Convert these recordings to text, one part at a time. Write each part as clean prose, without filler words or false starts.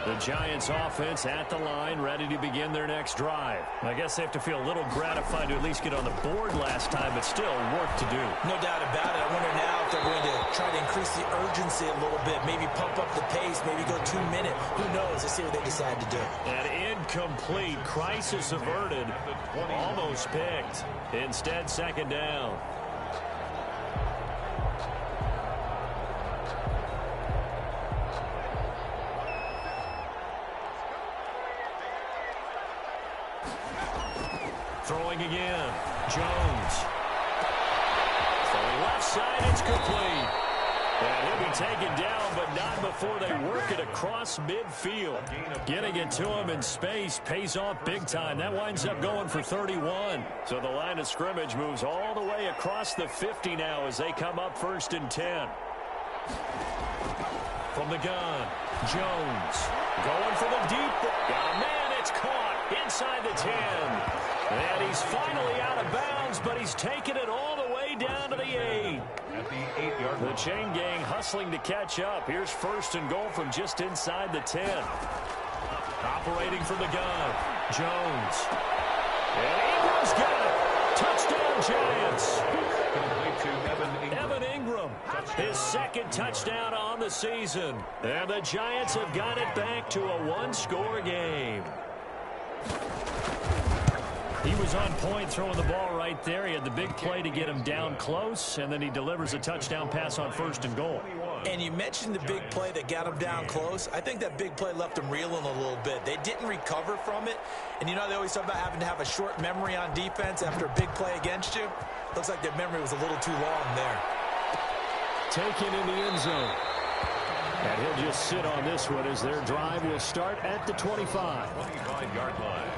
The Giants offense at the line, ready to begin their next drive. I guess they have to feel a little gratified to at least get on the board last time, but still work to do. No doubt about it. I wonder now if they're going to try to increase the urgency a little bit, maybe pump up the pace, maybe go 2 minutes. Who knows? Let's see what they decide to do. An incomplete. Crisis averted. Almost picked. Instead, second down. Throwing again. Jones. For the left side, it's complete. And he'll be taken down, but not before they work it across midfield. Getting it to him in space pays off big time. That winds up going for 31. So the line of scrimmage moves all the way across the 50 now as they come up 1st and 10. From the gun, Jones going for the deep. Got a man, it's caught inside the 10. And he's finally out of bounds, but he's taken it all the way down to the 8. At the 8-yard line. The chain gang hustling to catch up. Here's 1st and goal from just inside the 10. Operating from the gun, Jones. And Ingram's got it. Touchdown, Giants. Evan Ingram, his 2nd touchdown on the season. And the Giants have got it back to a 1-score game. He was on point throwing the ball right there. He had the big play to get him down close, and then he delivers a touchdown pass on 1st and goal. And you mentioned the big play that got him down close. I think that big play left him reeling a little bit. They didn't recover from it. And you know, they always talk about having to have a short memory on defense after a big play against you. Looks like their memory was a little too long there. Taken in the end zone. And he'll just sit on this one as their drive will start at the 25. 25-yard line.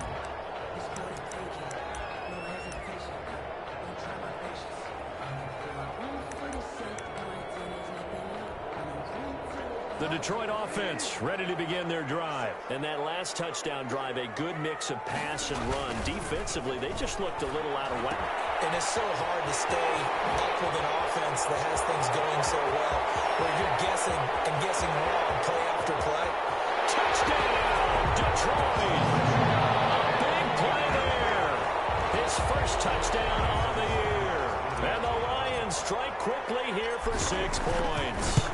The Detroit offense ready to begin their drive. And that last touchdown drive, a good mix of pass and run. Defensively, they just looked a little out of whack. And it's so hard to stay up with an offense that has things going so well, where you're guessing and guessing wrong play after play. Touchdown, Detroit! A big play there. His first touchdown on the year. And the Lions strike quickly here for 6 points.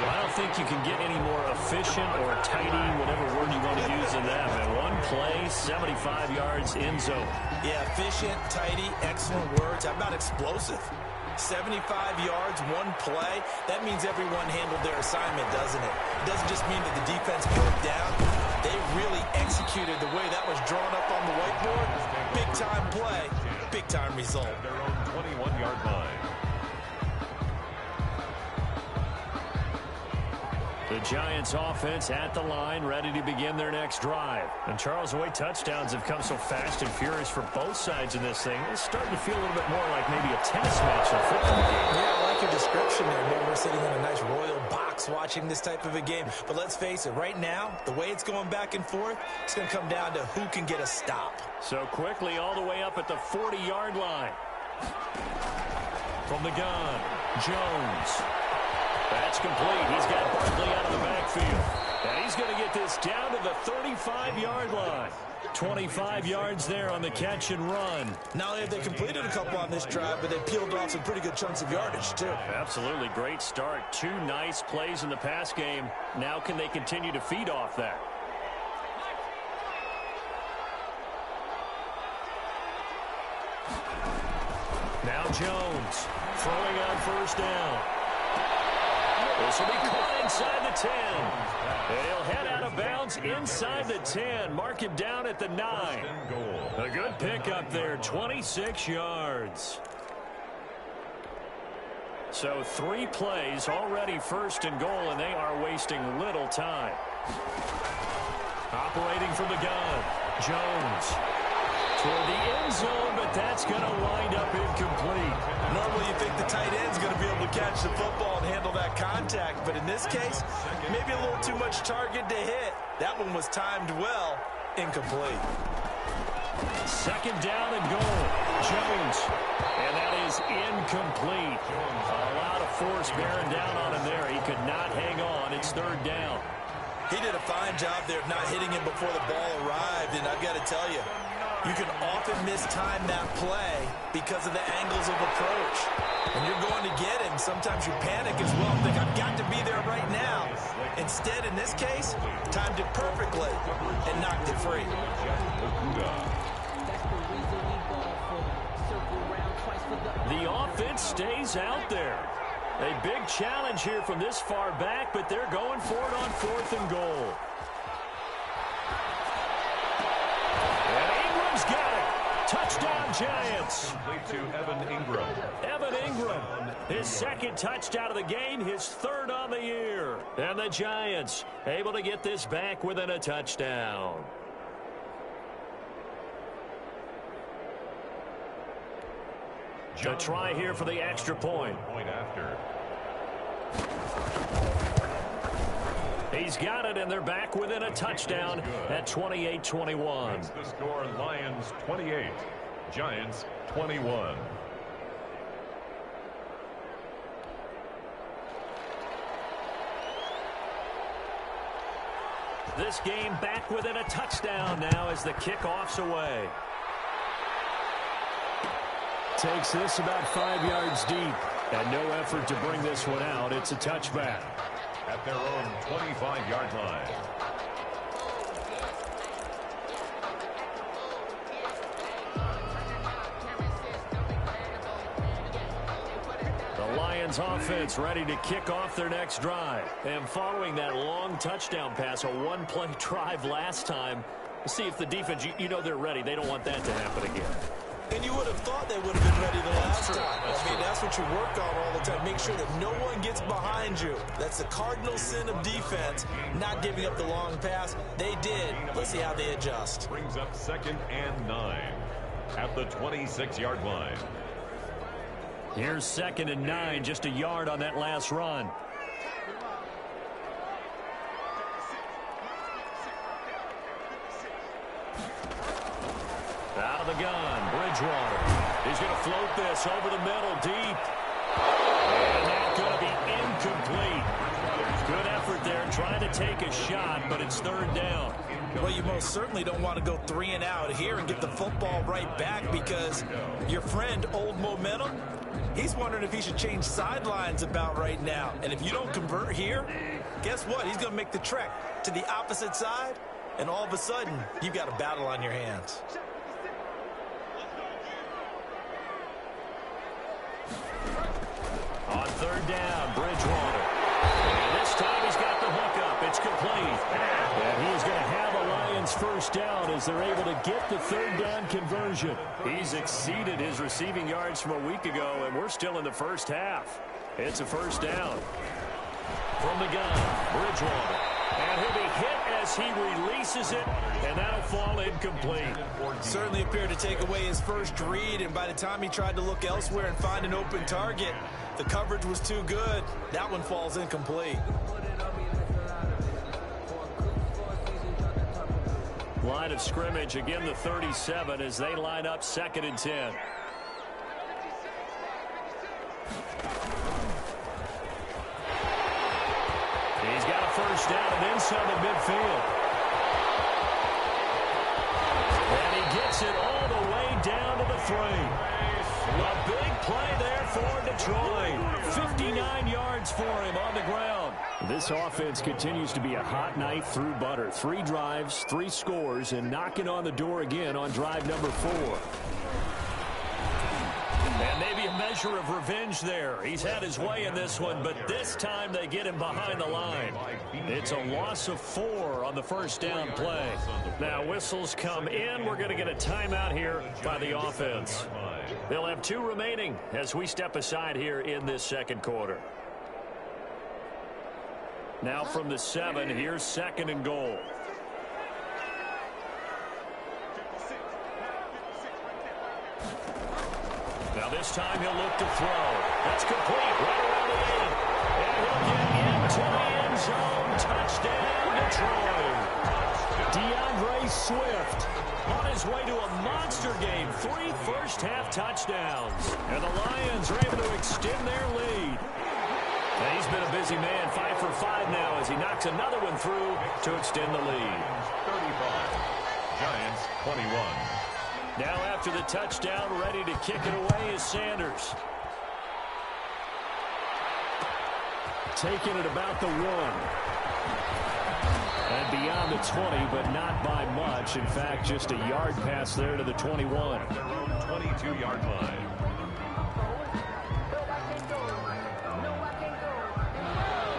I don't think you can get any more efficient or tidy, whatever word you want to use in that. And one play, 75 yards in zone. Yeah, efficient, tidy, excellent words. How about explosive? 75 yards, one play. That means everyone handled their assignment, doesn't it? It doesn't just mean that the defense broke down. They really executed the way that was drawn up on the whiteboard. Big-time play, big-time result. Their own 21-yard line. The Giants offense at the line, ready to begin their next drive. And Charles, the way touchdowns have come so fast and furious for both sides in this thing, it's starting to feel a little bit more like maybe a tennis match in a football game. Yeah, I like your description there. Maybe we're sitting in a nice royal box watching this type of a game. But let's face it, right now, the way it's going back and forth, it's going to come down to who can get a stop. So quickly all the way up at the 40-yard line. From the gun, Jones. That's complete. He's got Barkley out of the backfield. And he's going to get this down to the 35-yard line. 25 yards there on the catch and run. Not only have they completed a couple on this drive, but they peeled off some pretty good chunks of yardage, too. Absolutely. Great start. 2 nice plays in the pass game. Now can they continue to feed off that? Now Jones throwing on 1st down. This will be caught inside the 10. And he'll head out of bounds inside the 10. Mark him down at the 9. A good pickup there, 26 yards. So 3 plays already 1st and goal, and they are wasting little time. Operating from the gun, Jones. Toward the end zone, but that's going to wind up incomplete. Normally you think the tight end's going to be able to catch the football and handle that contact, but in this case, maybe a little too much target to hit. That one was timed well, incomplete. 2nd down and goal. Jones. And that is incomplete. A lot of force bearing down on him there. He could not hang on. It's third down. He did a fine job there of not hitting him before the ball arrived, and I've got to tell you, you can often mistime that play because of the angles of approach. When you're going to get him, sometimes you panic as well, think, I've got to be there right now. Instead, in this case, timed it perfectly and knocked it free. The offense stays out there. A big challenge here from this far back, but they're going for it on 4th and goal. And Ingram's got it. Touchdown, Giants. To Evan Ingram. Evan Ingram, his second touchdown of the game, his third on the year. And the Giants able to get this back within a touchdown. To try here for the extra point. Point after. He's got it, and they're back within a touchdown at 28-21. It's the score, Lions 28, Giants 21. This game back within a touchdown now as the kickoff's away. Takes this about 5 yards deep, and no effort to bring this one out. It's a touchback. At their own 25-yard line. The Lions offense ready to kick off their next drive. And following that long touchdown pass, a one-play drive last time, see if the defense, you know they're ready. They don't want that to happen again. And you would have thought they would have been ready the last time. I mean, that's what you work on all the time. Make sure that no one gets behind you. That's the cardinal sin of defense, not giving up the long pass. They did. Let's see how they adjust. Brings up 2nd and 9 at the 26-yard line. Here's 2nd and 9, just a yard on that last run. Out of the gun, Bridgewater. He's going to float this over the middle, deep. And that's going to be incomplete. Good effort there, trying to take a shot, but it's third down. Well, you most certainly don't want to go 3 and out here and get the football right back because your friend, Old Momentum, he's wondering if he should change sidelines about right now. And if you don't convert here, guess what? He's going to make the trek to the opposite side, and all of a sudden, you've got a battle on your hands. On third down, Bridgewater. And this time he's got the hookup. It's complete. And he's going to have a Lions first down as they're able to get the third down conversion. He's exceeded his receiving yards from a week ago, and we're still in the first half. It's a first down. From the gun, Bridgewater. And he'll be hit as he releases it, and that'll fall incomplete. Certainly appeared to take away his first read, and by the time he tried to look elsewhere and find an open target, the coverage was too good. That one falls incomplete. Line of scrimmage, again the 37 as they line up 2nd and 10. He's got a first down and then some in midfield. And he gets it all the way down to the 3. A big play there for Detroit. 59 yards for him on the ground. This offense continues to be a hot knife through butter. 3 drives, 3 scores, and knocking on the door again on drive number 4. And maybe a measure of revenge there. He's had his way in this one, but this time they get him behind the line. It's a loss of 4 on the first down play. Now whistles come in. We're going to get a timeout here by the offense. They'll have 2 remaining as we step aside here in this second quarter. Now from the 7, here's 2nd and goal. Now this time he'll look to throw. That's complete right around the 8. And he'll get into the end zone. Touchdown, Detroit. DeAndre Swift on his way to a monster game. 3 first-half touchdowns. And the Lions are able to extend their lead. And he's been a busy man, 5 for 5 now as he knocks another one through to extend the lead. 35. Giants 21. Now after the touchdown, ready to kick it away is Sanders. Taking it about the 1. And beyond the 20, but not by much. In fact, just a yard pass there to the 21. At their own 22-yard line.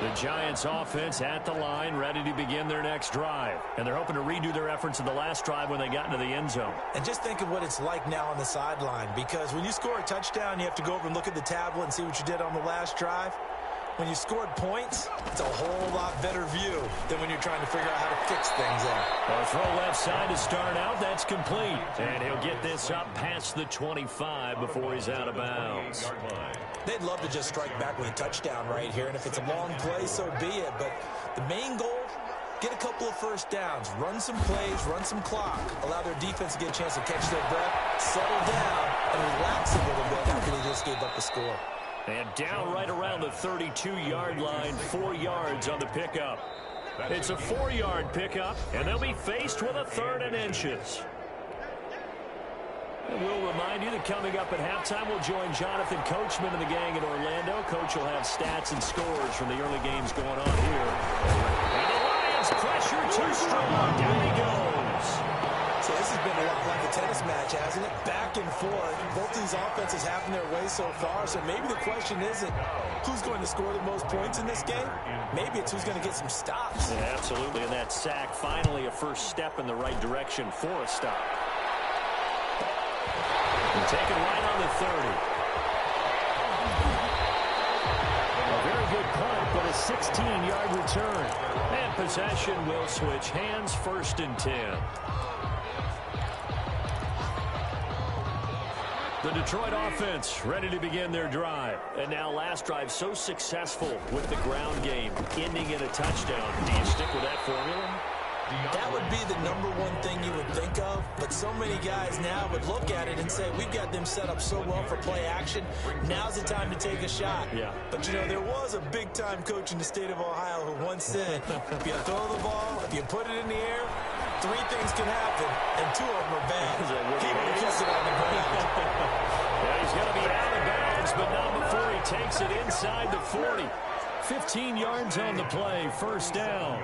The Giants offense at the line, ready to begin their next drive. And they're hoping to redo their efforts in the last drive when they got into the end zone. And just think of what it's like now on the sideline, because when you score a touchdown, you have to go over and look at the tablet and see what you did on the last drive. When you scored points, it's a whole lot better view than when you're trying to figure out how to fix things up. A throw left side to start out. That's complete. And he'll get this up past the 25 before he's out of bounds. They'd love to just strike back with a touchdown right here, and if it's a long play, so be it. But the main goal, get a couple of first downs, run some plays, run some clock, allow their defense to get a chance to catch their breath, settle down, and relax a little bit after they just gave up the score. And down right around the 32-yard line, 4 yards on the pickup. It's a 4-yard pickup, and they'll be faced with a 3rd and inches. And we'll remind you that coming up at halftime, we'll join Jonathan Coachman and the gang in Orlando. Coach will have stats and scores from the early games going on here. And the Lions pressure too strong. Down he goes. So this has been a lot like a tennis match, hasn't it? Back and forth. Both these offenses having their way so far. So maybe the question isn't who's going to score the most points in this game. Maybe it's who's going to get some stops. Yeah, absolutely. And that sack, finally a first step in the right direction for a stop. And taken right on the 30. A very good punt, but a 16-yard return. And possession will switch hands, 1st and 10. The Detroit offense ready to begin their drive. And now last drive so successful with the ground game, ending in a touchdown. Do you stick with that formula? That would be the #1 thing you would think of, but so many guys now would look at it and say, we've got them set up so well for play action, now's the time to take a shot. Yeah. But, you know, there was a big-time coach in the state of Ohio who once said, if you throw the ball, if you put it in the air, 3 things can happen, and 2 of them are bad. He would have kept it on the ground. Yeah, he's going to be out of bounds, but not before he takes it inside the 40. 15 yards on the play, 1st down.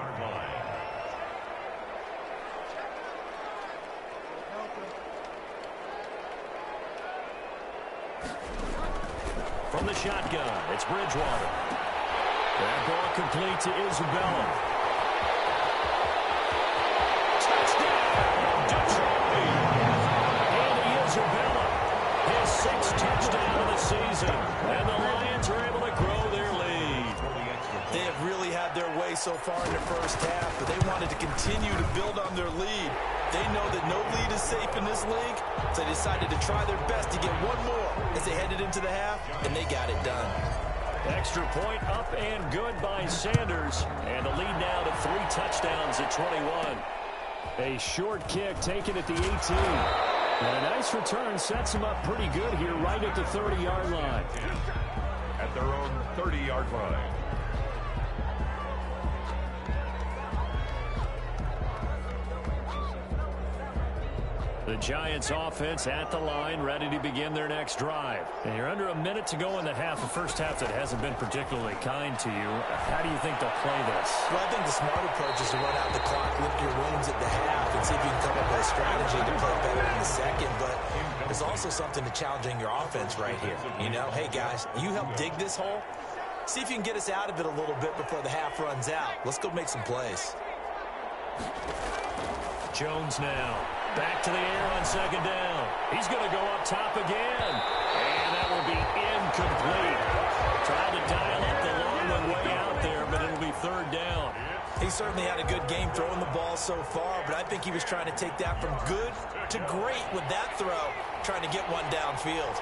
From the shotgun, it's Bridgewater. That ball complete to Isabella. Touchdown, Detroit! Andy Isabella, his 6th touchdown of the season. And the Lions are able to grow their lead. They have really had their way so far in the first half, but they wanted to continue to build on their lead. They know that no lead is safe in this league, so they decided to try their best to get one more as they headed into the half, and they got it done. Extra point up and good by Sanders. And the lead now to 3 touchdowns at 21. A short kick taken at the 18. And a nice return sets him up pretty good here right at the 30-yard line. At their own 30-yard line. The Giants offense at the line, ready to begin their next drive. And you're under a minute to go in the half, a first half that hasn't been particularly kind to you. How do you think they'll play this? Well, I think the smart approach is to run out the clock, lick your wounds at the half, and see if you can come up with a strategy to play better in the second. But there's also something to challenging your offense right here. You know, hey, guys, you help dig this hole. See if you can get us out of it a little bit before the half runs out. Let's go make some plays. Jones now. Back to the air on 2nd down. He's going to go up top again. And that will be incomplete. Trying to dial up the long one way out there, but it'll be 3rd down. He certainly had a good game throwing the ball so far, but I think he was trying to take that from good to great with that throw, trying to get one downfield.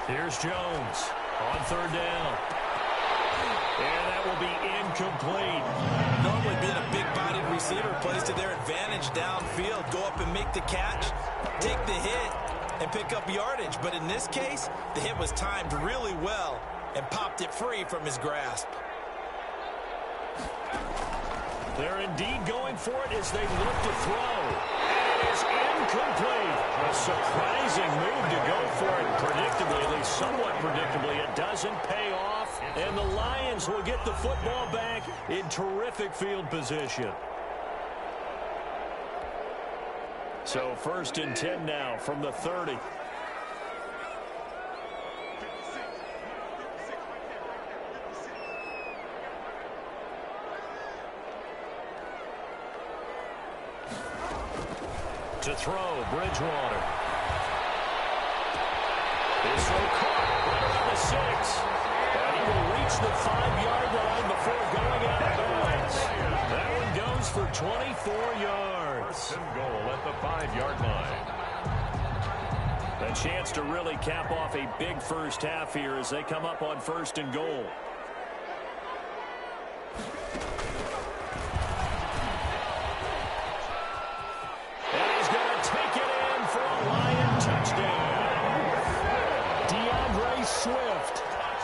Here's Jones on 3rd down. And that will be incomplete. Normally being a big-bodied receiver plays to their advantage downfield. Go up and make the catch, take the hit, and pick up yardage. But in this case, the hit was timed really well and popped it free from his grasp. They're indeed going for it as they look to throw. And it is incomplete. A surprising move to go for it predictably, at least somewhat predictably. It doesn't pay off, and the Lions will get the football back in terrific field position. So 1st and 10 now from the 30. To throw, Bridgewater. This throw caught right around the 6. And he will reach the 5-yard line before going out of bounds. That one goes for 24 yards. First and goal at the 5-yard line. A chance to really cap off a big first half here as they come up on 1st and goal.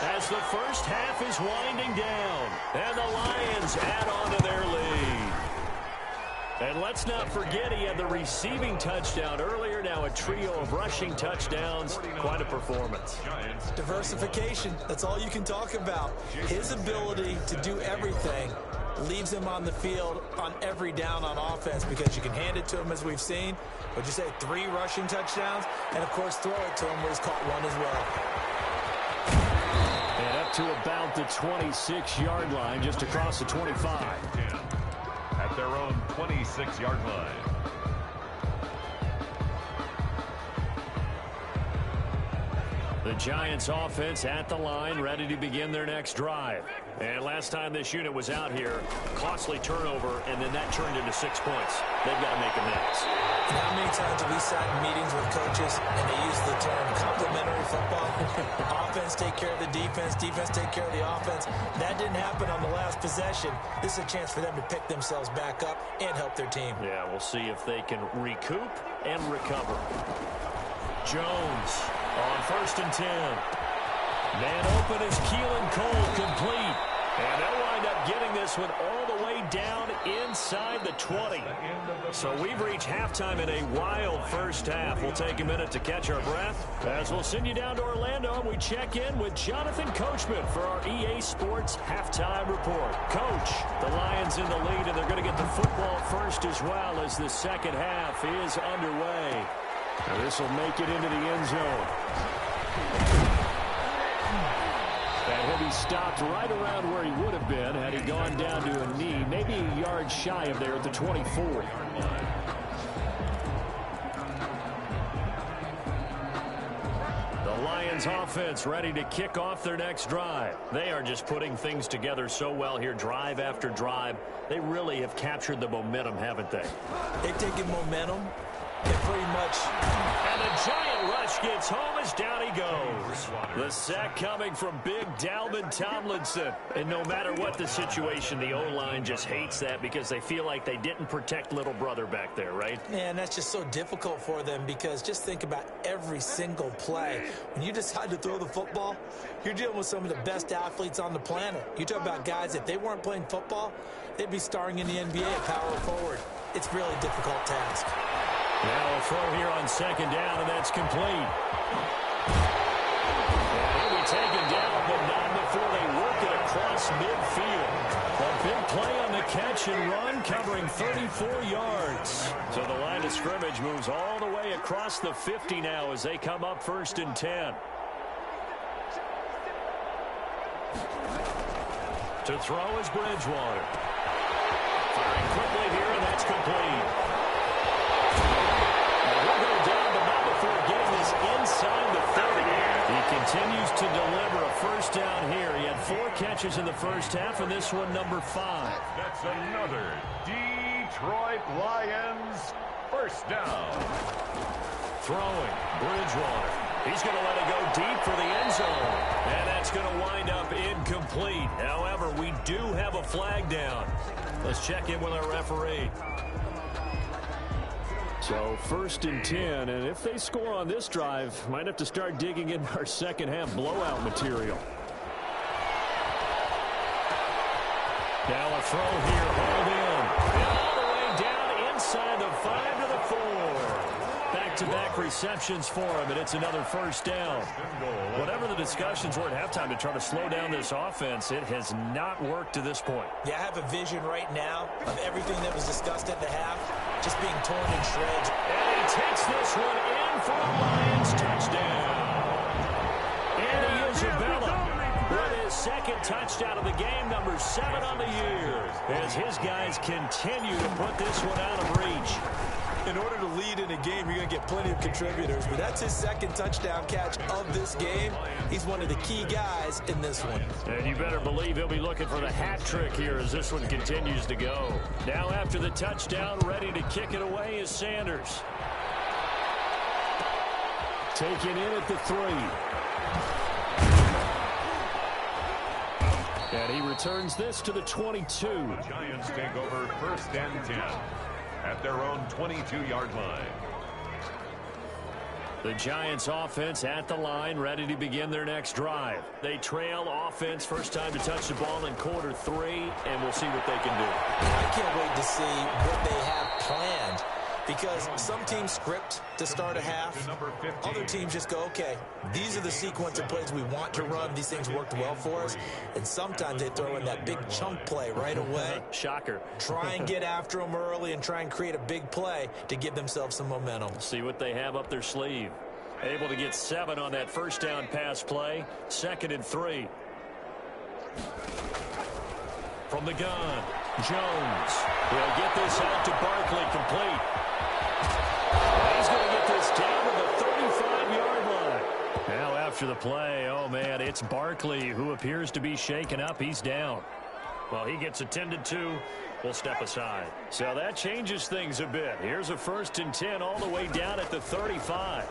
As the first half is winding down, and the Lions add on to their lead. And let's not forget he had the receiving touchdown earlier, now a trio of rushing touchdowns. Quite a performance. Diversification, that's all you can talk about. His ability to do everything leaves him on the field on every down on offense because you can hand it to him as we've seen. Would you say 3 rushing touchdowns? And, of course, throw it to him where he's caught 1 as well. And up to about the 26-yard line, just across the 25. At their own 26-yard line. The Giants offense at the line, ready to begin their next drive. And last time this unit was out here, costly turnover, and then that turned into 6 points. They've got to make amends. And how many times have we sat in meetings with coaches and they use the term complementary football? Offense take care of the defense, defense take care of the offense. That didn't happen on the last possession. This is a chance for them to pick themselves back up and help their team. Yeah, we'll see if they can recoup and recover. Jones on 1st and 10. Man open is Keelan Cole, complete. And they'll wind up getting this one all the way down inside the 20. So we've reached halftime in a wild first half. We'll take a minute to catch our breath as we'll send you down to Orlando and we check in with Jonathan Coachman for our EA Sports Halftime Report. Coach, the Lions in the lead, and they're going to get the football first as well as the second half is underway. Now this will make it into the end zone. And he'll be stopped right around where he would have been had he gone down to a knee, maybe a yard shy of there at the 24. The Lions offense ready to kick off their next drive. They are just putting things together so well here, drive after drive. They really have captured the momentum, haven't they? They've taken momentum. Pretty much. And a giant rush gets home as down he goes. The sack coming from big Dalvin Tomlinson. And no matter what the situation, the O-line just hates that because they feel like they didn't protect little brother back there, right? Man, that's just so difficult for them because just think about every single play. When you decide to throw the football, you're dealing with some of the best athletes on the planet. You talk about guys, if they weren't playing football, they'd be starring in the NBA at power forward. It's a really difficult task. Now a throw here on 2nd down, and that's complete. And he'll be taken down, but not before they work it across midfield. A big play on the catch and run, covering 34 yards. So the line of scrimmage moves all the way across the 50 now as they come up 1st and 10. To throw is Bridgewater. Firing quickly here, and that's complete. Inside the 30. He continues to deliver a first down here. He had 4 catches in the first half, and this one number 5. That's another Detroit Lions first down. Throwing, Bridgewater. He's going to let it go deep for the end zone. And that's going to wind up incomplete. However, we do have a flag down. Let's check in with our referee. So 1st and 10, and if they score on this drive, might have to start digging in our second half blowout material. Now a throw here, hauled in. And all the way down inside the 5 to the 4. Back-to-back receptions for him, and it's another 1st down. Whatever the discussions were at halftime to try to slow down this offense, it has not worked to this point. Yeah, I have a vision right now of everything that was discussed at the half just being torn in shreds. And he takes this one in for a Lions touchdown. And Isabella with his 2nd touchdown of the game, number 7 on the year, as his guys continue to put this one out of reach. In order to lead in a game, you're going to get plenty of contributors, but that's his 2nd touchdown catch of this game. He's one of the key guys in this one. And you better believe he'll be looking for the hat trick here as this one continues to go. Now after the touchdown, ready to kick it away is Sanders. Taken in at the 3. And he returns this to the 22. The Giants take over 1st and 10 at their own 22-yard line. The Giants offense at the line, ready to begin their next drive. They trail offense, first time to touch the ball in quarter 3, and we'll see what they can do. I can't wait to see what they have planned, because some teams script to start a half. Other teams just go, okay, these are the sequence of plays we want to run. These things worked well for us. And sometimes they throw in that big chunk play right away. Shocker. Try and get after them early and try and create a big play to give themselves some momentum. See what they have up their sleeve. Able to get 7 on that 1st down pass play. 2nd and 3. From the gun, Jones. He'll get this out to Barkley, complete. He's going to get this down to the 35-yard line. Now after the play, oh man, it's Barkley who appears to be shaken up. He's down. Well, he gets attended to. We'll step aside. So that changes things a bit. Here's a 1st and 10 all the way down at the 35.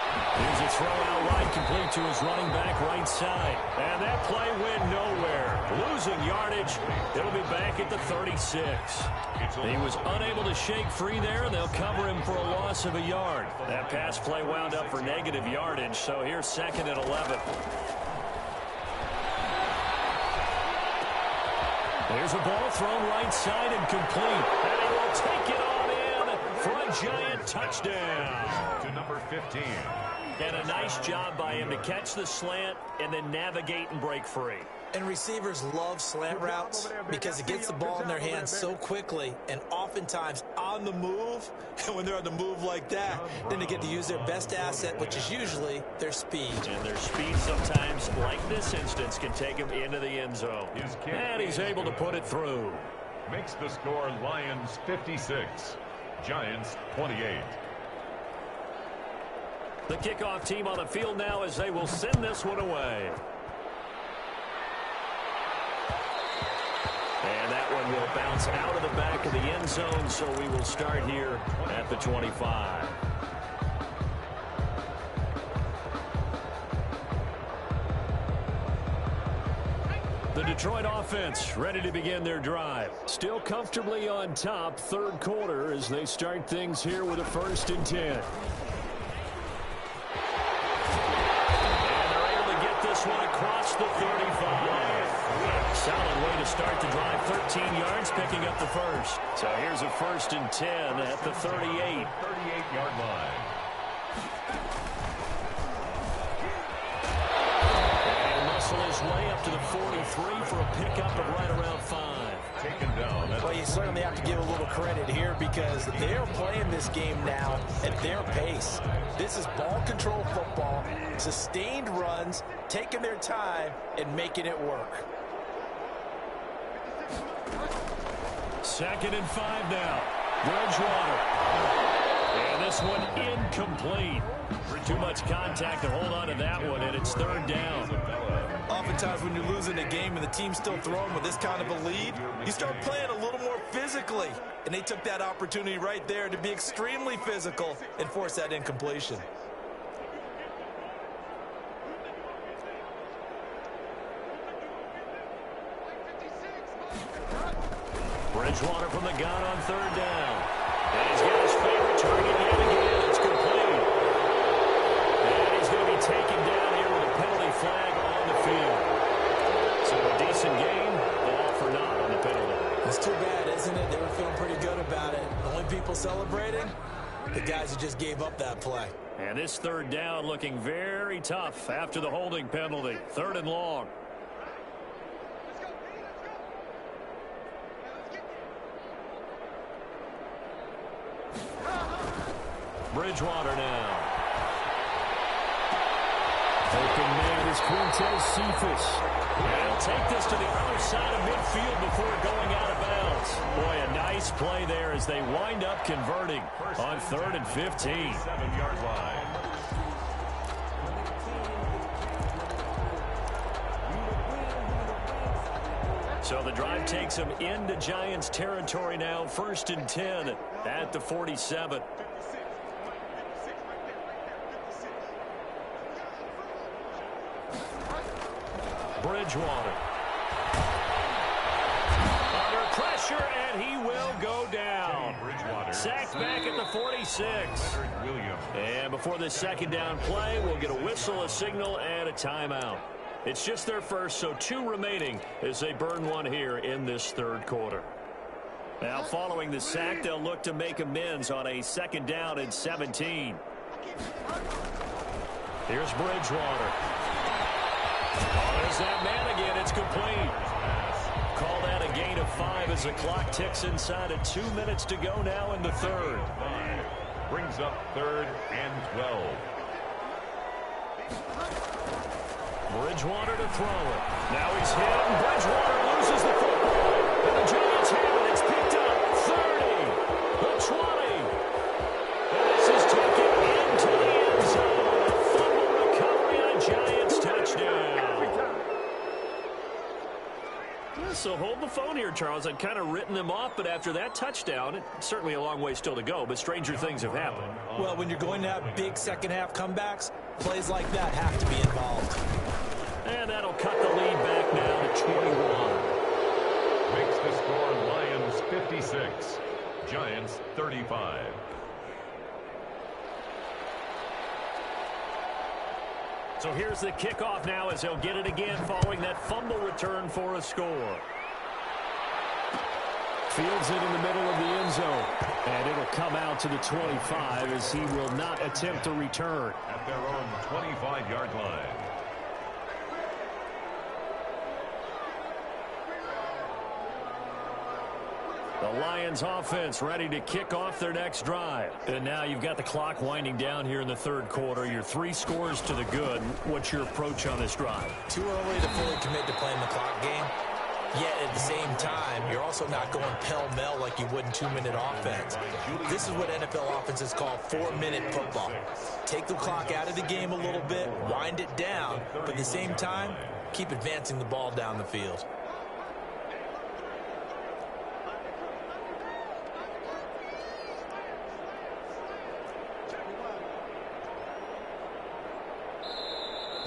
Here's a throw out right, complete to his running back right side. And that play went nowhere. Losing yardage. It'll be back at the 36. He was unable to shake free there, and they'll cover him for a loss of a yard. That pass play wound up for negative yardage, so here's 2nd and 11. There's a ball thrown right side and complete. And he will take it on in for a Giant touchdown. To number 15. And a nice job by him to catch the slant and then navigate and break free. And receivers love slant routes because it gets the ball in their hands so quickly and oftentimes on the move. And when they're on the move like that, then they get to use their best asset, which is usually their speed. And their speed sometimes, like this instance, can take him into the end zone. And he's able to put it through. Makes the score Lions 56, Giants 28. The kickoff team on the field now as they will send this one away. And that one will bounce out of the back of the end zone, so we will start here at the 25. The Detroit offense ready to begin their drive. Still comfortably on top, 3rd quarter as they start things here with a 1st and 10. One across the 35. Solid way to start the drive. 13 yards, picking up the 1st. So here's a 1st and 10 at the 38. 38-yard line. And muscle his way up to the 43 for a pickup of right around 5. Taken down. Well, you certainly have to give a little credit here because they're playing this game now at their pace. This is ball control football, sustained runs, taking their time and making it work. 2nd and 5 now. Bridgewater. And this one incomplete. Too much contact to hold on to that one, and it's 3rd down. Oftentimes when you're losing a game and the team's still throwing with this kind of a lead, you start playing a little more physically. And they took that opportunity right there to be extremely physical and force that incompletion. Bridgewater from the gun on 3rd down. And he's got target yet again. It's complete. And he's going to be taken down here with a penalty flag on the field. So a decent game, but all for naught on the penalty. It's too bad, isn't it? They were feeling pretty good about it. The only people celebrating, the guys who just gave up that play. And this third down looking very tough after the holding penalty. 3rd and long. Bridgewater now. Open man is Quintez Cephas. And he'll take this to the other side of midfield before going out of bounds. Boy, a nice play there as they wind up converting on 3rd and 15. 7-yard line. So the drive takes them into Giants territory now. 1st and 10 at the 47. Bridgewater. Under pressure, and he will go down. Sacked back at the 46. And before this 2nd down play, we'll get a whistle, a signal, and a timeout. It's just their first, so 2 remaining as they burn one here in this 3rd quarter. Now, following the sack, they'll look to make amends on a 2nd down and 17. Here's Bridgewater. There's that man again. It's complete. Call that a gain of 5 as the clock ticks inside of 2 minutes to go now in the 3rd. Brings up 3rd and 12. Bridgewater to throw it. Now he's hit, and Bridgewater loses the football. And the Giants have it. It's picked up. 30. The 20. And this is taken into the end zone. A fumble recovery and a Giants touchdown. So hold the phone here, Charles. I'd kind of written them off, but after that touchdown, it's certainly a long way still to go, but stranger things have happened. Well, when you're going to have big second-half comebacks, plays like that have to be involved. And that'll cut the lead back now to 21. Makes the score Lions 56, Giants 35. So here's the kickoff now as he'll get it again following that fumble return for a score. Fields it in the middle of the end zone. And it'll come out to the 25 as he will not attempt to return. At their own 25-yard line. The Lions offense ready to kick off their next drive. And now you've got the clock winding down here in the 3rd quarter. Your 3 scores to the good. What's your approach on this drive? Too early to fully commit to playing the clock game. Yet at the same time, you're also not going pell-mell like you would in 2-minute offense. This is what NFL offenses call 4-minute football. Take the clock out of the game a little bit, wind it down, but at the same time, keep advancing the ball down the field.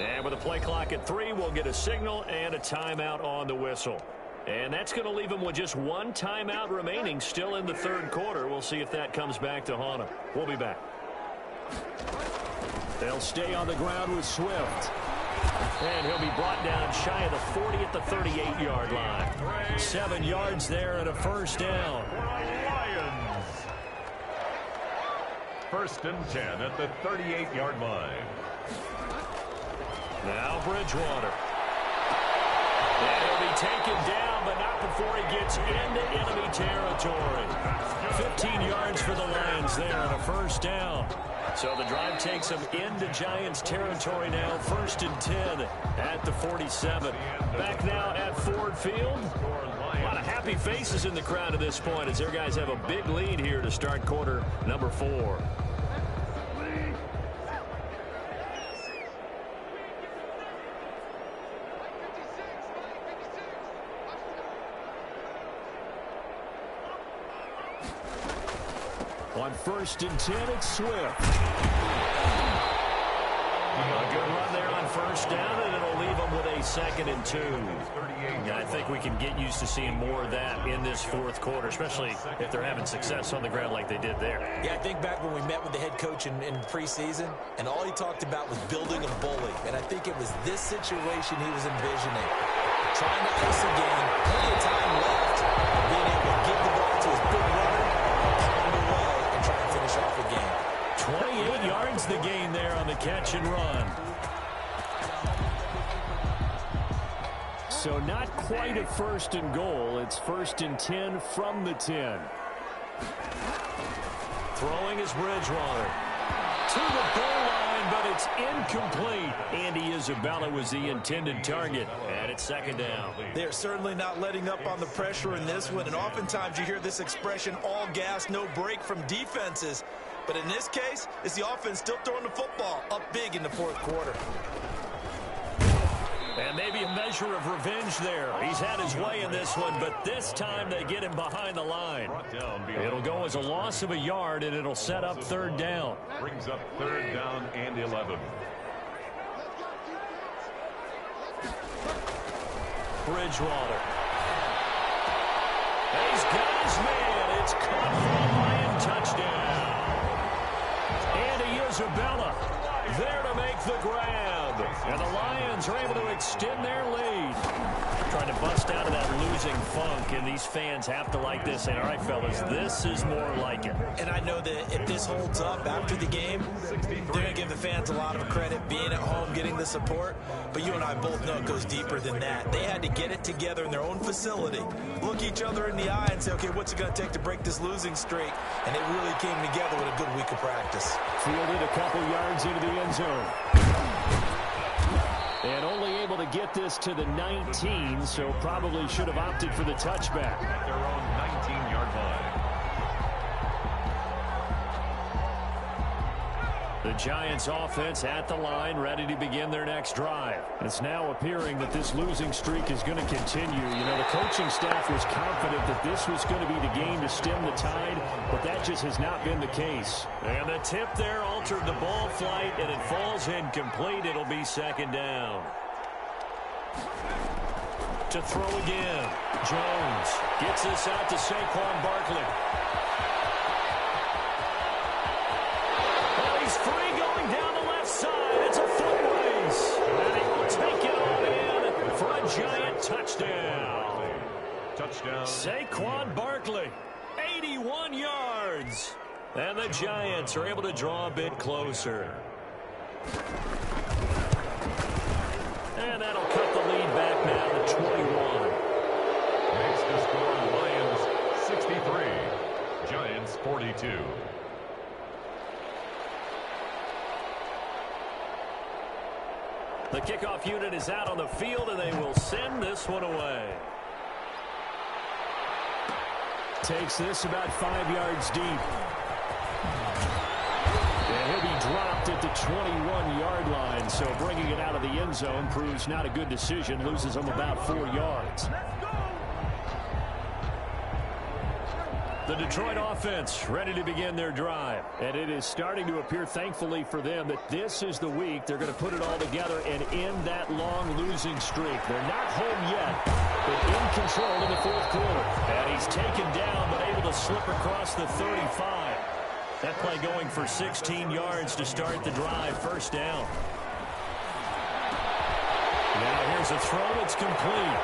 And with a play clock at 3, we'll get a signal and a timeout on the whistle. And that's going to leave them with just 1 timeout remaining still in the 3rd quarter. We'll see if that comes back to haunt them. We'll be back. They'll stay on the ground with Swift. And he'll be brought down shy of the 40 at the 38-yard line. 7 yards there and a 1st down. Lions. 1st and 10 at the 38-yard line. Now Bridgewater. And he'll be taken down, but not before he gets into enemy territory. 15 yards for the Lions there on a 1st down. So the drive takes them into Giants territory now. 1st and 10 at the 47. Back now at Ford Field. A lot of happy faces in the crowd at this point as their guys have a big lead here to start quarter number 4. On 1st and 10, it's Swift. A good run there on first down, and it'll leave them with a 2nd and 2. I think we can get used to seeing more of that in this fourth quarter, especially if they're having success on the ground like they did there. Yeah, I think back when we met with the head coach in preseason, and all he talked about was building a bully. And I think it was this situation he was envisioning. Trying to ice a game, plenty of time left, being able to give the ball to his big runner, pound away, and try and finish off the game. 28 yards the gain there on the catch and run. So not quite a 1st and goal. It's 1st and 10 from the 10. Throwing is Bridgewater. To the goal line, but it's incomplete. Andy Isabella was the intended target, and it's 2nd down. They're certainly not letting up on the pressure in this one, and oftentimes you hear this expression, all gas, no break from defenses. But in this case, it's the offense still throwing the football up big in the fourth quarter. And maybe a measure of revenge there. He's had his way in this one, but this time they get him behind the line. It'll go as a loss of a yard, and it'll set up 3rd down. Brings up 3rd down and 11. Bridgewater. He's got his man. It's caught for a Lion touchdown. Andy Isabella there to make the grab. And the Lions are able to extend their lead. Trying to bust out of that losing funk, and these fans have to like this. And all right, fellas, this is more like it. And I know that if this holds up after the game, they're going to give the fans a lot of credit, being at home, getting the support. But you and I both know it goes deeper than that. They had to get it together in their own facility, look each other in the eye and say, okay, what's it going to take to break this losing streak? And they really came together with a good week of practice. Fielded a couple yards into the end zone. And only able to get this to the 19, so probably should have opted for the touchback. At their own 19-yard line. The Giants offense at the line, ready to begin their next drive. It's now appearing that this losing streak is going to continue. You know, the coaching staff was confident that this was going to be the game to stem the tide, but that just has not been the case. And the tip there altered the ball flight, and it falls incomplete. It'll be 2nd down. To throw again. Jones gets this out to Saquon Barkley. He's free going down the left side. It's a foot race. And he will take it on in for a Giant touchdown. Touchdown. Saquon Barkley, 81 yards. And the Giants are able to draw a bit closer. And that'll cut the lead back now to 21. Makes the score Lions 63. Giants 42. The kickoff unit is out on the field, and they will send this one away. Takes this about 5 yards deep. And he'll be dropped at the 21-yard line, so bringing it out of the end zone proves not a good decision. Loses him about 4 yards. The Detroit offense ready to begin their drive. And it is starting to appear, thankfully for them, that this is the week they're going to put it all together and end that long losing streak. They're not home yet, but in control in the fourth quarter. And he's taken down, but able to slip across the 35. That play going for 16 yards to start the drive. 1st down. Now here's a throw. It's complete.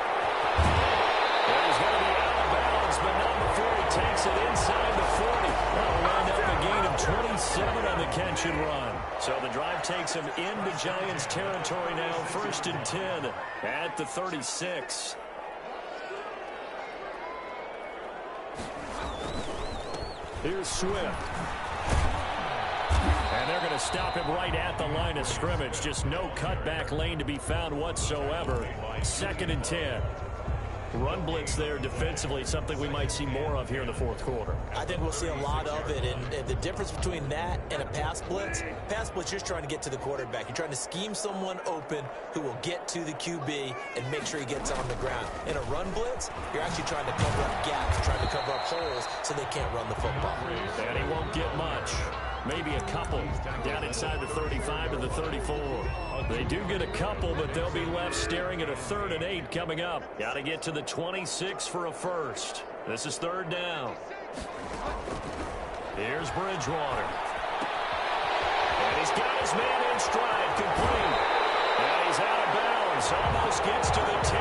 He's going to be out of bounds, but not before he takes it inside the 40. That'll wind up a gain of 27 on the catch and run. So the drive takes him into Giants territory now. 1st and 10 at the 36. Here's Swift. And they're going to stop him right at the line of scrimmage. Just no cutback lane to be found whatsoever. 2nd and 10. Run blitz there defensively, something we might see more of here in the fourth quarter. I think we'll see a lot of it, and the difference between that and a pass blitz, you're just trying to get to the quarterback. You're trying to scheme someone open who will get to the QB and make sure he gets on the ground. In a run blitz, you're actually trying to cover up gaps, trying to cover up holes so they can't run the football. And he won't get much. maybe a couple down inside the 35 to the 34. They do get a couple, but they'll be left staring at a 3rd and 8 coming up. Got to get to the 26 for a first. This is 3rd down. Here's Bridgewater. And he's got his man in stride, complete. And he's out of bounds, almost gets to the 10.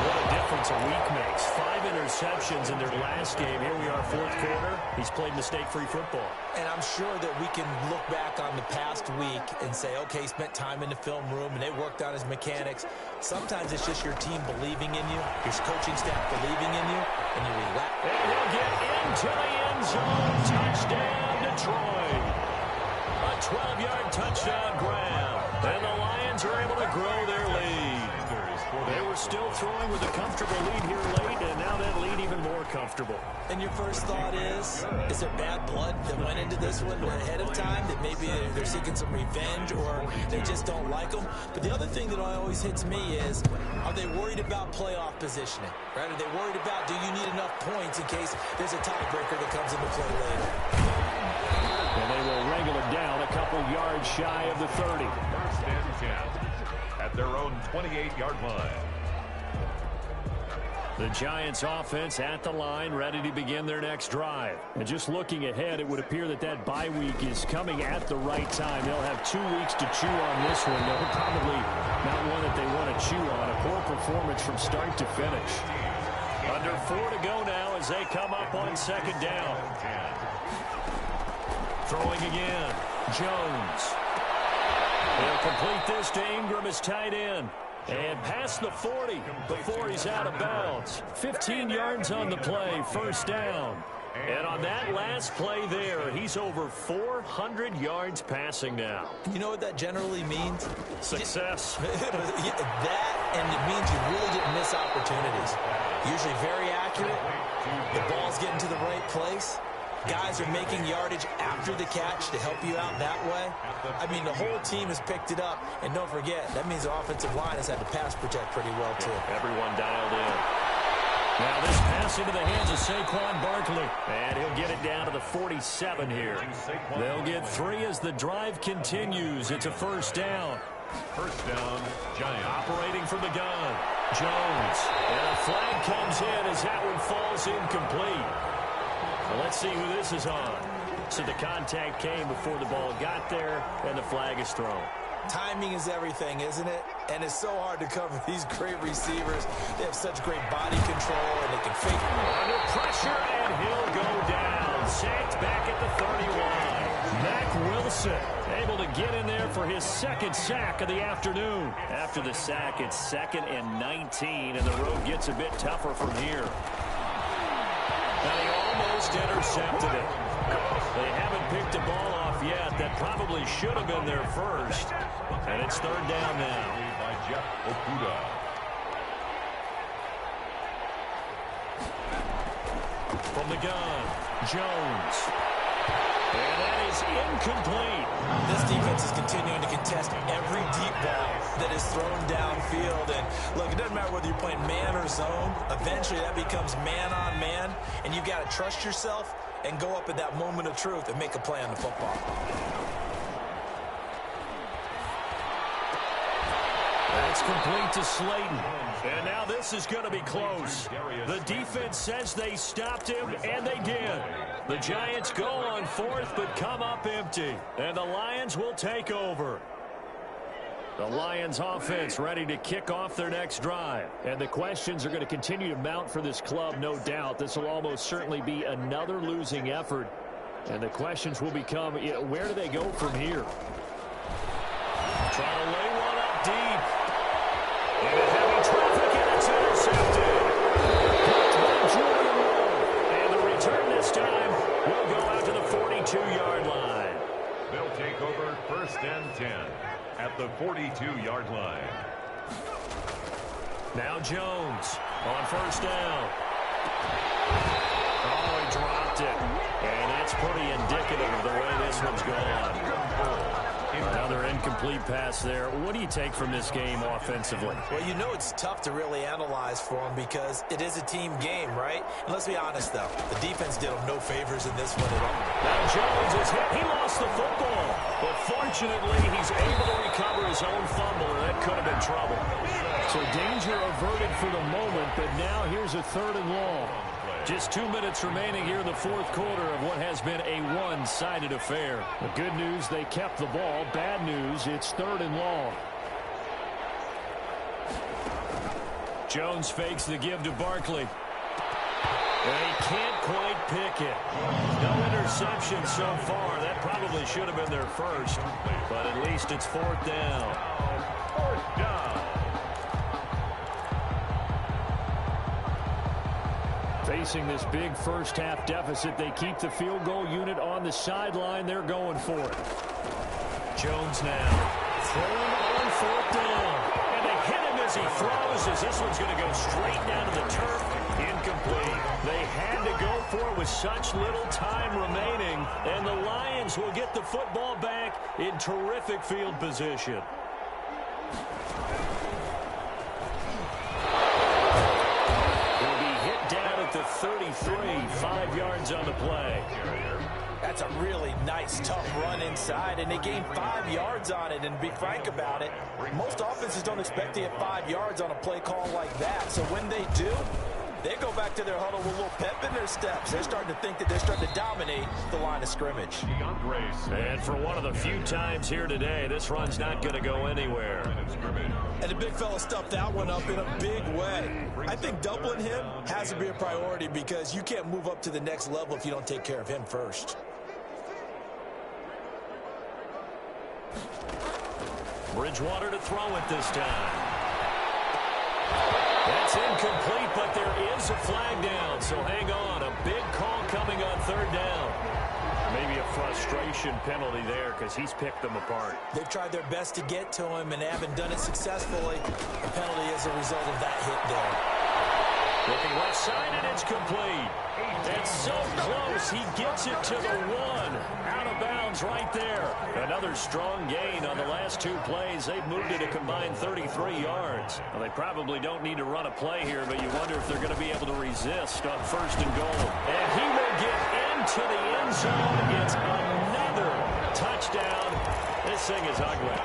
What a difference a week makes. 5 interceptions in their last game. Here we are, 4th quarter. He's played mistake-free football. And I'm sure that we can look back on the past week and say, okay, he spent time in the film room and they worked on his mechanics. Sometimes it's just your team believing in you, your coaching staff believing in you, and you relax. And he'll get into the end zone. Touchdown, Detroit. A 12-yard touchdown grab. And the Lions are able to grow their lead. They were still throwing with a comfortable lead here late, and now that lead even more comfortable. And your first thought is there bad blood that went into this one ahead of time, that maybe they're seeking some revenge or they just don't like them? But the other thing that always hits me is, are they worried about playoff positioning? Right? Are they worried about, do you need enough points in case there's a tiebreaker that comes into play later? And they will wrangle it down a couple yards shy of the 30. 1st and 10 at their own 28-yard line. The Giants offense at the line, ready to begin their next drive. And just looking ahead, it would appear that bye week is coming at the right time. They'll have 2 weeks to chew on this one. They'll probably not one that they want to chew on. A poor performance from start to finish. Under 4 to go now as they come up on 2nd down. Throwing again. Jones. They'll complete this to Ingram as tight end. And past the 40 before he's out of bounds. 15 yards on the play, 1st down. And on that last play there, he's over 400 yards passing now. You know what that generally means? Success. That, and it means you really didn't miss opportunities. Usually very accurate. The ball's getting to the right place. Guys are making yardage after the catch to help you out that way. I mean, the whole team has picked it up. And don't forget, that means the offensive line has had to pass protect pretty well, too. Everyone dialed in. Now this pass into the hands of Saquon Barkley. And he'll get it down to the 47 here. They'll get 3 as the drive continues. It's a 1st down. 1st down, Giants. Operating from the gun. Jones. And a flag comes in as that one falls incomplete. Well, let's see who this is on. So the contact came before the ball got there, and the flag is thrown. Timing is everything, isn't it? And it's so hard to cover these great receivers. They have such great body control, and they can fake it. Under pressure, and he'll go down. Sacked back at the 30-line. Mack Wilson able to get in there for his 2nd sack of the afternoon. After the sack, it's 2nd and 19, and the road gets a bit tougher from here. And he almost intercepted it. They haven't picked the ball off yet. That probably should have been their first. And it's 3rd down now. By Jeff Okuda. From the gun, Jones. And that is incomplete. This defense is continuing to contest every deep ball that is thrown downfield. And look, it doesn't matter whether you're playing man or zone. Eventually that becomes man on man. And you've got to trust yourself and go up at that moment of truth and make a play on the football. That's complete to Slayton. And now this is going to be close. The defense says they stopped him, and they did. The Giants go on 4th, but come up empty. And the Lions will take over. The Lions offense ready to kick off their next drive. And the questions are going to continue to mount for this club, no doubt. This will almost certainly be another losing effort. And the questions will become, where do they go from here? Trying to lay one up deep. Into heavy traffic, and it's intercepted. And the return this time will go out to the 42-yard line. They'll take over 1st and 10 at the 42-yard line. Now Jones on 1st down. Oh, he dropped it. And that's pretty indicative of the way this one's gone. Another incomplete pass there. What do you take from this game offensively? Well, you know it's tough to really analyze for them because it is a team game, right? And let's be honest, though. The defense did them no favors in this one at all. Now Jones is hit. He lost the football. But fortunately, he's able to recover his own fumble, and that could have been trouble. So danger averted for the moment, but now here's a 3rd and long. Just 2 minutes remaining here in the 4th quarter of what has been a one-sided affair. The good news, they kept the ball. Bad news, it's 3rd and long. Jones fakes the give to Barkley. And he can't quite pick it. No interception so far. That probably should have been their first. But at least it's 4th down. 4th down. Facing this big first-half deficit, they keep the field goal unit on the sideline. They're going for it. Jones now throwing on 4th down. And they hit him as he throws, as this one's going to go straight down to the turf. Incomplete. They had to go for it with such little time remaining. And the Lions will get the football back in terrific field position. The 33, 5 yards on the play. That's a really nice, tough run inside, and they gained 5 yards on it. And to be frank about it, most offenses don't expect to get 5 yards on a play call like that. So when they do, they go back to their huddle with a little pep in their steps. They're starting to think that they're starting to dominate the line of scrimmage. And for one of the few times here today, this run's not going to go anywhere. And the big fella stuffed that one up in a big way. I think doubling him has to be a priority because you can't move up to the next level if you don't take care of him first. Bridgewater to throw it this time. That's incomplete, but there is a flag down, so hang on. A big call coming on 3rd down. Maybe a frustration penalty there because he's picked them apart. They've tried their best to get to him and haven't done it successfully. The penalty is a result of that hit there. Looking left side, and it's complete. That's so close. He gets it to the 1. Out of bounds right there. Another strong gain on the last 2 plays. They've moved it a combined 33 yards. Well, they probably don't need to run a play here, but you wonder if they're going to be able to resist on 1st and goal. And he will get into the end zone. It's another touchdown. This thing is ugly.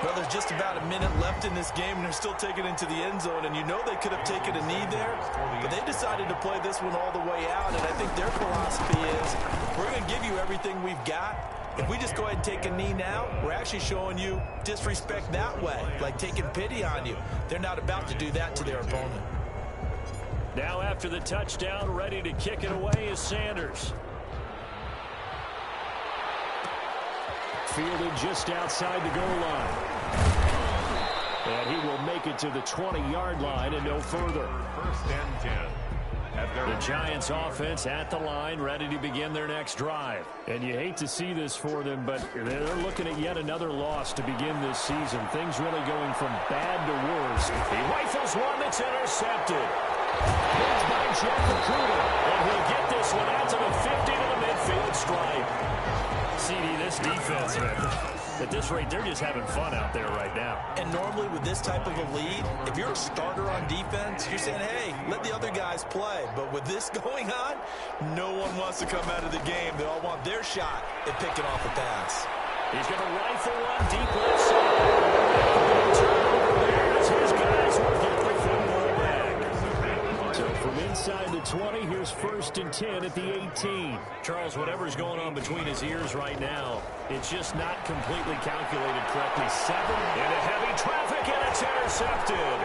Well, there's just about a minute left in this game, and they're still taking it into the end zone. And you know they could have taken a knee there, but they decided to play this one all the way out. And I think their philosophy is, we're going to give you everything we've got. If we just go ahead and take a knee now, we're actually showing you disrespect that way, like taking pity on you. They're not about to do that to their opponent. Now after the touchdown, ready to kick it away is Sanders. Fielded just outside the goal line. And he will make it to the 20-yard line and no further. 1st and 10. The Giants offense at the line, ready to begin their next drive. And you hate to see this for them, but they're looking at yet another loss to begin this season. Things really going from bad to worse. He rifles one that's intercepted. It's by Jeff Okuda. And he'll get this one out to the 50 to the midfield stripe. CD, this defense, at this rate, they're just having fun out there right now. And normally with this type of a lead, if you're a starter on defense, you're saying, hey, let the other guys play. But with this going on, no one wants to come out of the game. They all want their shot at picking off a pass. He's going to rifle one deep left side. There's his guys will get the football back. So from inside the 20, here's 1st and 10 at the 18. Charles, whatever's going on between his ears right now, it's just not completely calculated correctly. 7 into heavy traffic, and it's intercepted.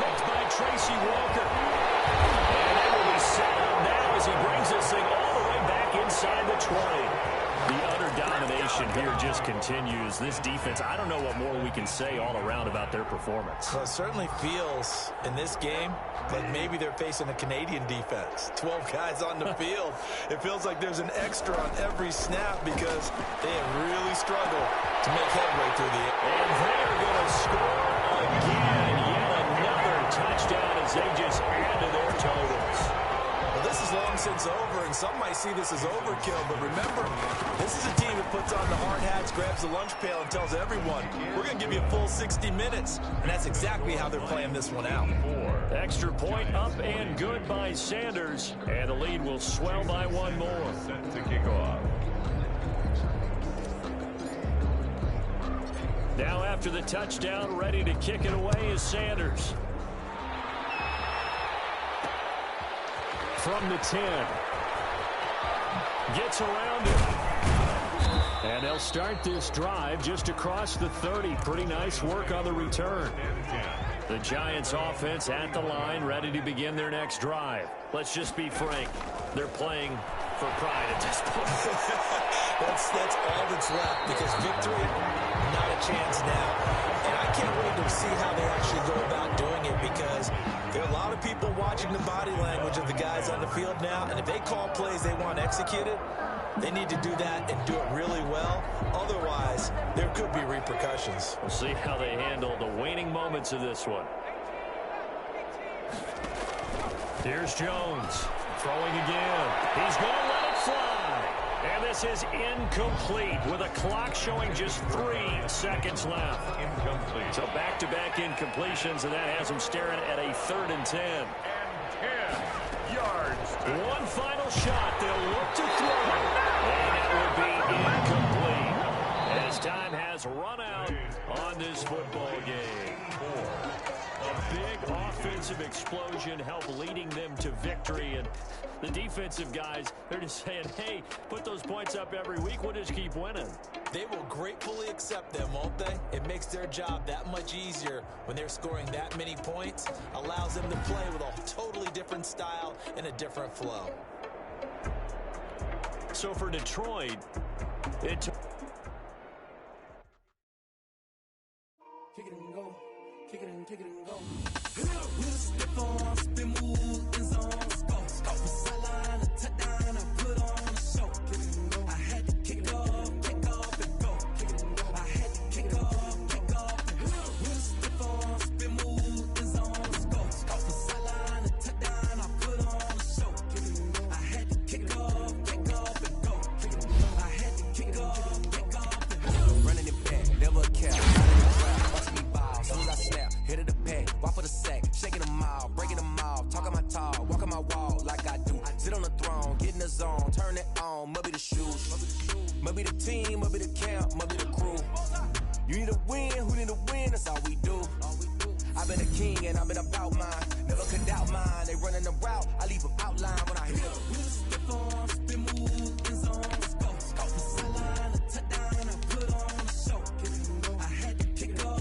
Picked by Tracy Walker. And it will be set up now as he brings this thing all the way back inside the 20. The utter domination here just continues. This defense, I don't know what more we can say all around about their performance. Well, it certainly feels in this game like maybe they're facing a Canadian defense. 12 guys on the field. It feels like there's an extra on every snap because they have really struggled to make headway through the air. And they're going to score again. Yet another touchdown as they just add to their totals. Well, this is long since over, and some might see this as overkill, but remember, this is a team that puts on the hard hats, grabs the lunch pail, and tells everyone, we're going to give you a full 60 minutes, and that's exactly how they're playing this one out. Extra point up and good by Sanders, and the lead will swell by one more. Set to kick off. Now after the touchdown, ready to kick it away is Sanders. From the 10. Gets around it. And they'll start this drive just across the 30. Pretty nice work on the return. The Giants offense at the line, ready to begin their next drive. Let's just be frank. They're playing for pride at this point. That's all that's left, because victory, not a chance now. And I can't wait to see how they actually go about doing it, because there are a lot of people watching the body language of the guys on the field now, and if they call plays they want executed, they need to do that and do it really well. Otherwise, there could be repercussions. We'll see how they handle the waning moments of this one. Here's Jones. Throwing again. He's going to let it fly. And this is incomplete with a clock showing just 3 seconds left. Incomplete. So back-to-back incompletions, and that has him staring at a 3rd and 10. And 10 yards. One final shot. They'll look to throw. And it will be incomplete as time has run out on this football game. A big offensive explosion helped leading them to victory, and the defensive guys, they're just saying, hey, put those points up every week, we'll just keep winning. They will gratefully accept them, won't they? It makes their job that much easier when they're scoring that many points, allows them to play with a totally different style and a different flow. So for Detroit, it took... Kick it and go. Kick it and go. We'll step on, spin, move, in zone, go. Off the sideline, a touchdown, I put on a show. Kick it and go. I had to kick off and go. Kick it and go. I had to kick off and go. We'll step on, spin, move, in zone, go. Off the sideline, a touchdown, I put on a show. Kick it and go. I had to kick off and go. Kick it and go. I had to kick off and go. Running it back, never care. Soon as I snap, hit of the pack, walk for the sack, shaking them all, breaking them all, talking my talk, walking my wall like I do. Sit on the throne, get in the zone, turn it on, must be the shoes, must be the team, must be the camp, must be the crew. You need to win, who need to win, that's all we do. I've been a king and I've been about mine, never could doubt mine. They running the route, I leave them outline when I hit them. We'll step on, spin, move, in zone, go. Off the sideline, a touchdown, I put on a show. I had to kick off.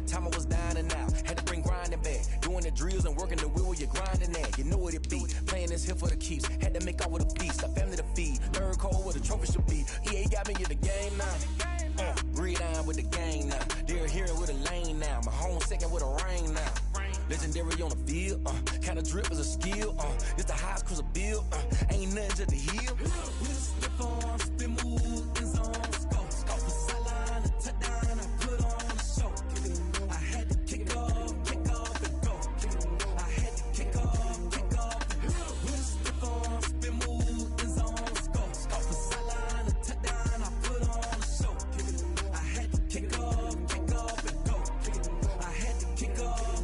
Time I was down and out, had to bring grinding back. Doing the drills and working the wheel where you're grinding at. You know what it be, playing this here for the keeps. Had to make out with a feast, a family to feed. Third cold where the trophy should be. EA got me in the game now. Breathe down with the gang now. They're here with a lane now. My home second with a rain now. Legendary on the field, kinda drip is a skill. It's the highest cruiser bill, ain't nothing to the hill. We'll step on, spin, move, in zone, go. Off the sideline, a touchdown, I put on a show. I had to kick off and go. I had to kick off and go. We'll step on, spin, move, in zone, go. Off the sideline, a touchdown, I put on a show. I had to kick off and go. I had to kick off.